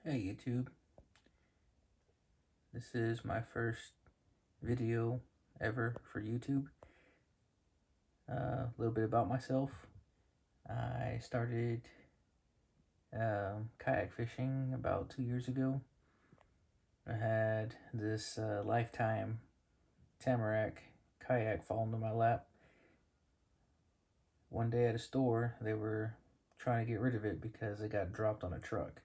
Hey YouTube, this is my first video ever for YouTube. A little bit about myself. I started kayak fishing about 2 years ago. I had this lifetimeTamarek kayak fall into my lap. One day at a store, they were trying to get rid of it because it got dropped on a truck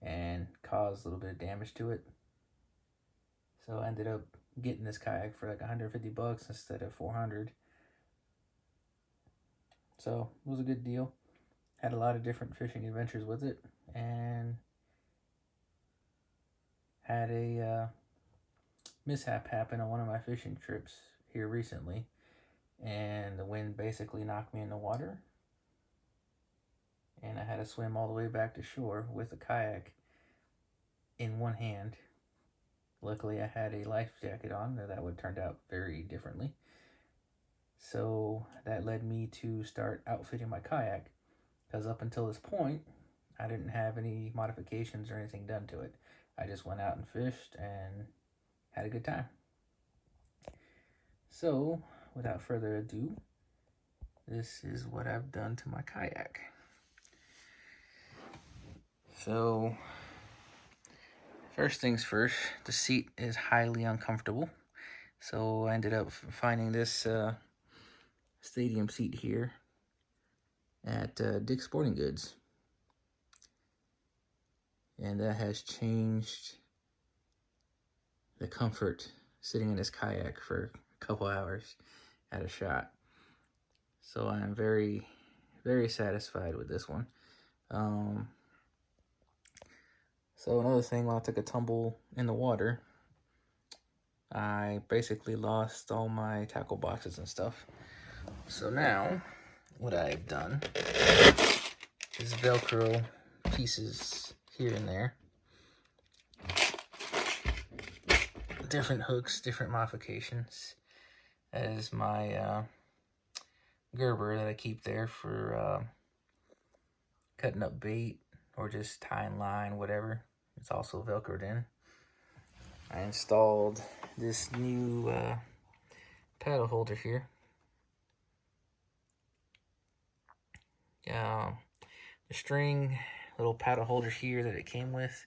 and caused a little bit of damage to it. So I ended up getting this kayak for like 150 bucks instead of 400. So it was a good deal. Had a lot of different fishing adventures with it, and had a mishap happen on one of my fishing trips here recently, and the wind basically knocked me in the water, and I had to swim all the way back to shore with a kayak in one hand. Luckily, I had a life jacket on, or that would have turned out very differently. So that led me to start outfitting my kayak, because up until this point, I didn't have any modifications or anything done to it. I just went out and fished and had a good time. So, without further ado, this is what I've done to my kayak. So, first things first, the seat is highly uncomfortable. So I ended up finding this stadium seat here at Dick's Sporting Goods. And that has changed the comfort sitting in this kayak for a couple hours at a shot. So I'm very, very satisfied with this one. So another thing, when I took a tumble in the water, I basically lost all my tackle boxes and stuff. So now, what I've done is Velcro pieces here and there. Different hooks, different modifications, as my Gerber that I keep there for cutting up bait or just tying line, whatever. It's also Velcroed in. I installed this new paddle holder here. The string little paddle holder here that it came with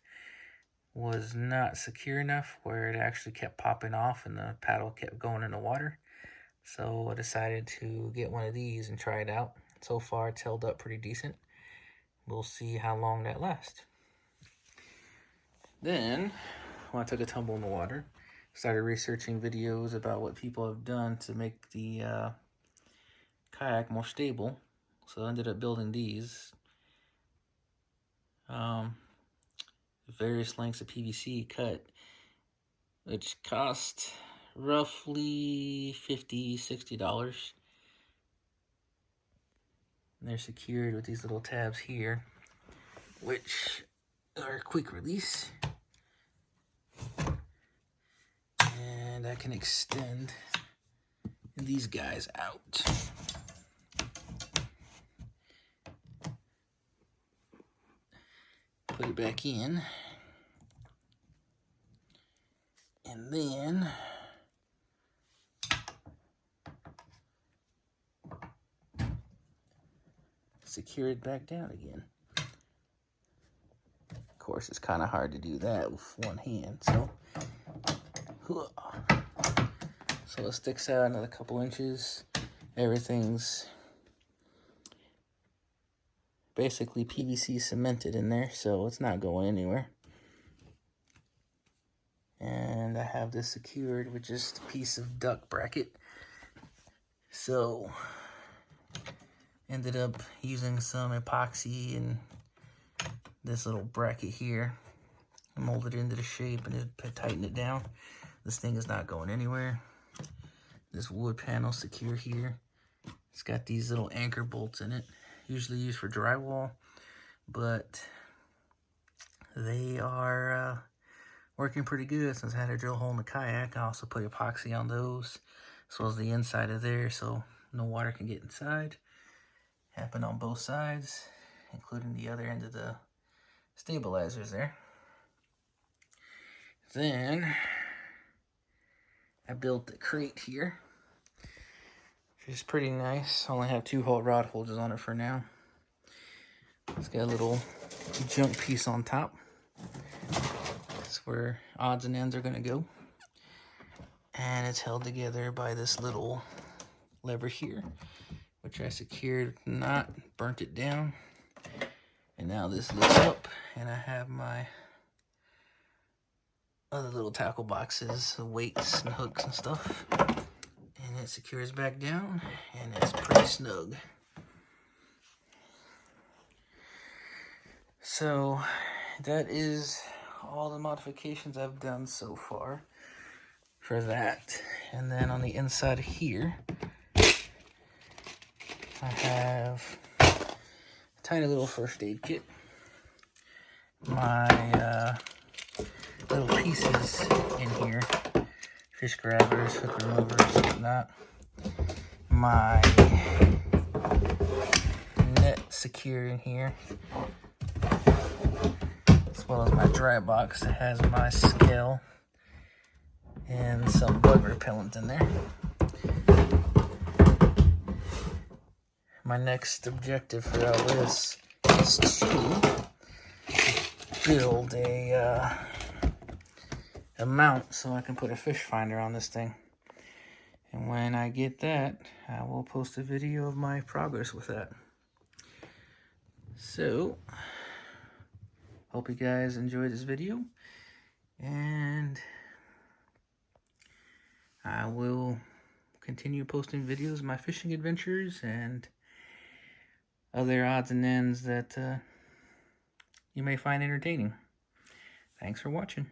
was not secure enough where it actually kept popping off and the paddle kept going in the water. So I decided to get one of these and try it out. So far it's held up pretty decent. We'll see how long that lasts. Then, when I took a tumble in the water, started researching videos about what people have done to make the kayak more stable. So I ended up building these. Various lengths of PVC cut, which cost roughly $50–$60. And they're secured with these little tabs here, which are quick release. And I can extend these guys out. Put it back in. And then secure it back down again. Of course, it's kind of hard to do that with one hand, so it sticks out another couple inches. Everything's basically PVC cemented in there, so it's not going anywhere. And I have this secured with just a piece of duck bracket. So ended up using some epoxy and this little bracket here, molded it into the shape and just tighten it down. This thing is not going anywhere. This wood panel secure here. It's got these little anchor bolts in it, usually used for drywall, but they are working pretty good since I had a drill hole in the kayak. I also put epoxy on those, as well as the inside of there, so no water can get inside. Happened on both sides, including the other end of the stabilizers there. Then I built the crate here, which is pretty nice. I only have 2 rod holders on it for now. It's got a little junk piece on top. That's where odds and ends are going to go. And it's held together by this little lever here, which I secured, not burnt it down. And now this lifts up, and I have my other little tackle boxes, weights and hooks and stuff. And it secures back down, and it's pretty snug. So that is all the modifications I've done so far for that. And then on the inside here, I have a tiny little first aid kit, my little pieces in here, fish grabbers, hook removers, whatnot, my net secure in here, as well as my dry box that has my scale and some bug repellent in there. My next objective for all this is to build a mount so I can put a fish finder on this thing. And when I get that, I will post a video of my progress with that. So, hope you guys enjoyed this video, and I will continue posting videos of my fishing adventures and other odds and ends that you may find entertaining. Thanks for watching.